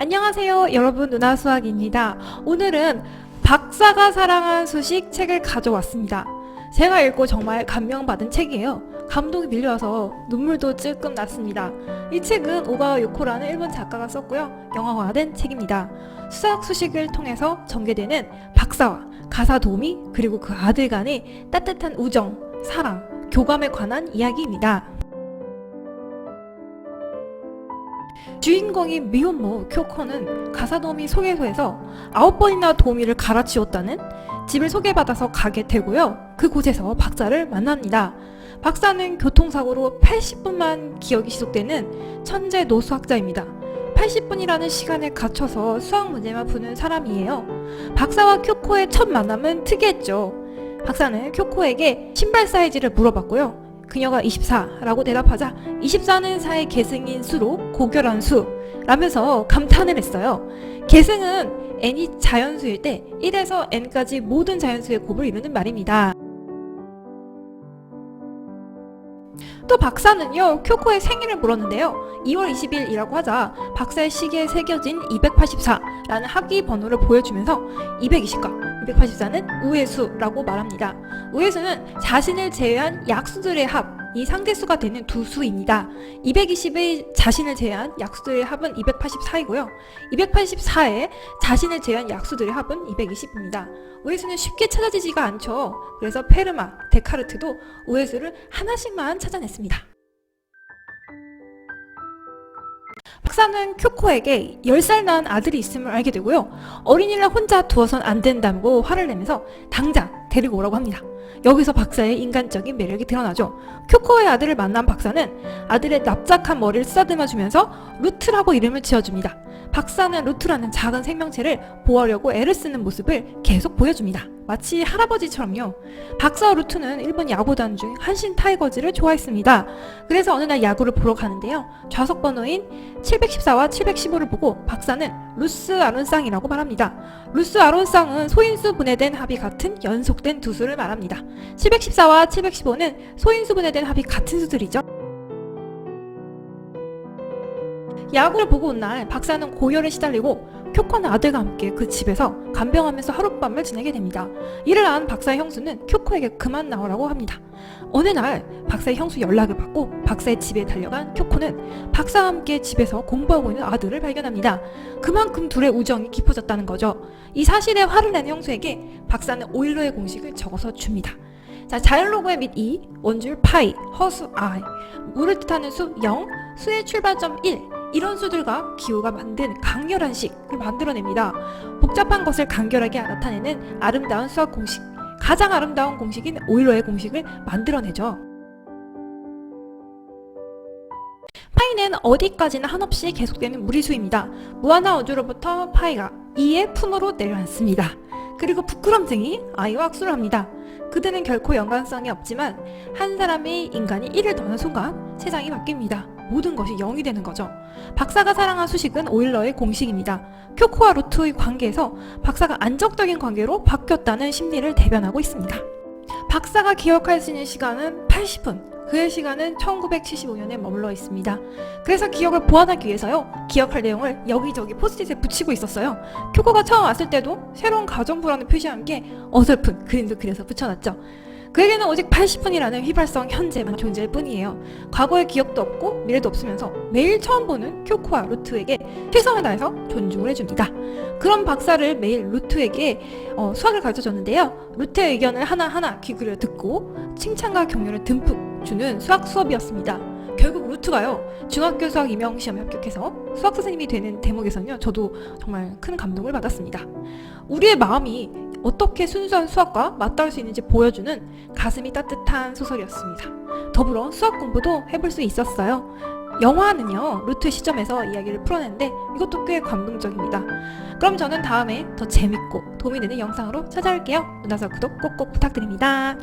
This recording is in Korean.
안녕하세요 여러분, 누나수학입니다. 오늘은 박사가 사랑한 수식 책을 가져왔습니다. 제가 읽고 정말 감명받은 책이에요. 감동이 밀려와서 눈물도 찔끔 났습니다. 이 책은 오가와 요코라는 일본 작가가 썼고요, 영화화된 책입니다. 수학 수식을 통해서 전개되는 박사와 가사 도우미 그리고 그 아들 간의 따뜻한 우정, 사랑, 교감에 관한 이야기입니다. 주인공인 미혼모 쿄코는 가사도우미 소개소에서 9번이나 도우미를 갈아치웠다는 집을 소개받아서 가게 되고요. 그곳에서 박사를 만납니다. 박사는 교통사고로 80분만 기억이 지속되는 천재 노수학자입니다. 80분이라는 시간에 갇혀서 수학 문제만 푸는 사람이에요. 박사와 쿄코의 첫 만남은 특이했죠. 박사는 쿄코에게 신발 사이즈를 물어봤고요. 그녀가 24라고 대답하자 24는 4의 계승인 수로 고결한 수라면서 감탄을 했어요. 계승은 n이 자연수일 때 1에서 n까지 모든 자연수의 곱을 이루는 말입니다. 또 박사는요, 쿄코의 생일을 물었는데요. 2월 20일이라고 하자 박사의 시계에 새겨진 284라는 학기 번호를 보여주면서 220과 284는 우회수라고 말합니다. 우회수는 자신을 제외한 약수들의 합이 상대수가 되는 두 수입니다. 220의 자신을 제외한 약수들의 합은 284이고요. 284의 자신을 제외한 약수들의 합은 220입니다. 우회수는 쉽게 찾아지지가 않죠. 그래서 페르마, 데카르트도 우회수를 하나씩만 찾아냈습니다. 박사는 쿄코에게 10살 낳은 아들이 있음을 알게 되고요. 어린이를 혼자 두어선 안 된다고 화를 내면서 당장 데리고 오라고 합니다. 여기서 박사의 인간적인 매력이 드러나죠. 쿄코의 아들을 만난 박사는 아들의 납작한 머리를 쓰다듬어주면서 루트라고 이름을 지어줍니다. 박사는 루트라는 작은 생명체를 보호하려고 애를 쓰는 모습을 계속 보여줍니다. 마치 할아버지처럼요. 박사와 루트는 일본 야구단 중 한신 타이거즈를 좋아했습니다. 그래서 어느 날 야구를 보러 가는데요. 좌석 번호인 714와 715를 보고 박사는 루스 아론쌍이라고 말합니다. 루스 아론쌍은 소인수 분해된 합이 같은 연속된 두 수를 말합니다. 714와 715는 소인수 분해된 합이 같은 수들이죠. 야구를 보고 온 날 박사는 고열에 시달리고 쿄코는 아들과 함께 그 집에서 간병하면서 하룻밤을 지내게 됩니다. 이를 안 박사의 형수는 쿄코에게 그만 나오라고 합니다. 어느 날 박사의 형수 연락을 받고 박사의 집에 달려간 쿄코는 박사와 함께 집에서 공부하고 있는 아들을 발견합니다. 그만큼 둘의 우정이 깊어졌다는 거죠. 이 사실에 화를 내는 형수에게 박사는 오일러의 공식을 적어서 줍니다. 자, 자연로그의 밑 2, 원줄 파이, 허수 I, 물을 뜻하는 수 0, 수의 출발점 1, 이런 수들과 기호가 만든 강렬한 식을 만들어냅니다. 복잡한 것을 간결하게 나타내는 아름다운 수학 공식, 가장 아름다운 공식인 오일러의 공식을 만들어내죠. 파이는 어디까지나 한없이 계속되는 무리수입니다. 무한한 우주로부터 파이가 2의 품으로 내려앉습니다. 그리고 부끄럼쟁이 I와 악수를 합니다. 그들은 결코 연관성이 없지만 한 사람의 인간이 1을 더는 순간 세상이 바뀝니다. 모든 것이 0이 되는 거죠. 박사가 사랑한 수식은 오일러의 공식입니다. 쿄코와 루트의 관계에서 박사가 안정적인 관계로 바뀌었다는 심리를 대변하고 있습니다. 박사가 기억할 수 있는 시간은 80분. 그의 시간은 1975년에 머물러 있습니다. 그래서 기억을 보완하기 위해서요, 기억할 내용을 여기저기 포스트잇에 붙이고 있었어요. 쿄코가 처음 왔을 때도 새로운 가정부라는 표시와 함께 어설픈 그림도 그려서 붙여놨죠. 그에게는 오직 80분이라는 휘발성 현재만 존재할 뿐이에요. 과거의 기억도 없고 미래도 없으면서 매일 처음 보는 쿄코와 루트에게 최선을 다해서 존중을 해줍니다. 그런 박사를 매일 루트에게 수학을 가르쳐줬는데요. 루트의 의견을 하나하나 귀 기울여 듣고 칭찬과 격려를 듬뿍 주는 수학 수업이었습니다. 결국 루트가요, 중학교 수학 임용시험에 합격해서 수학 선생님이 되는 대목에서는요, 저도 정말 큰 감동을 받았습니다. 우리의 마음이 어떻게 순수한 수학과 맞닿을 수 있는지 보여주는 가슴이 따뜻한 소설이었습니다. 더불어 수학 공부도 해볼 수 있었어요. 영화는요, 루트의 시점에서 이야기를 풀어내는데 이것도 꽤 감동적입니다. 그럼 저는 다음에 더 재밌고 도움이 되는 영상으로 찾아올게요. 누나수학 구독 꼭꼭 부탁드립니다.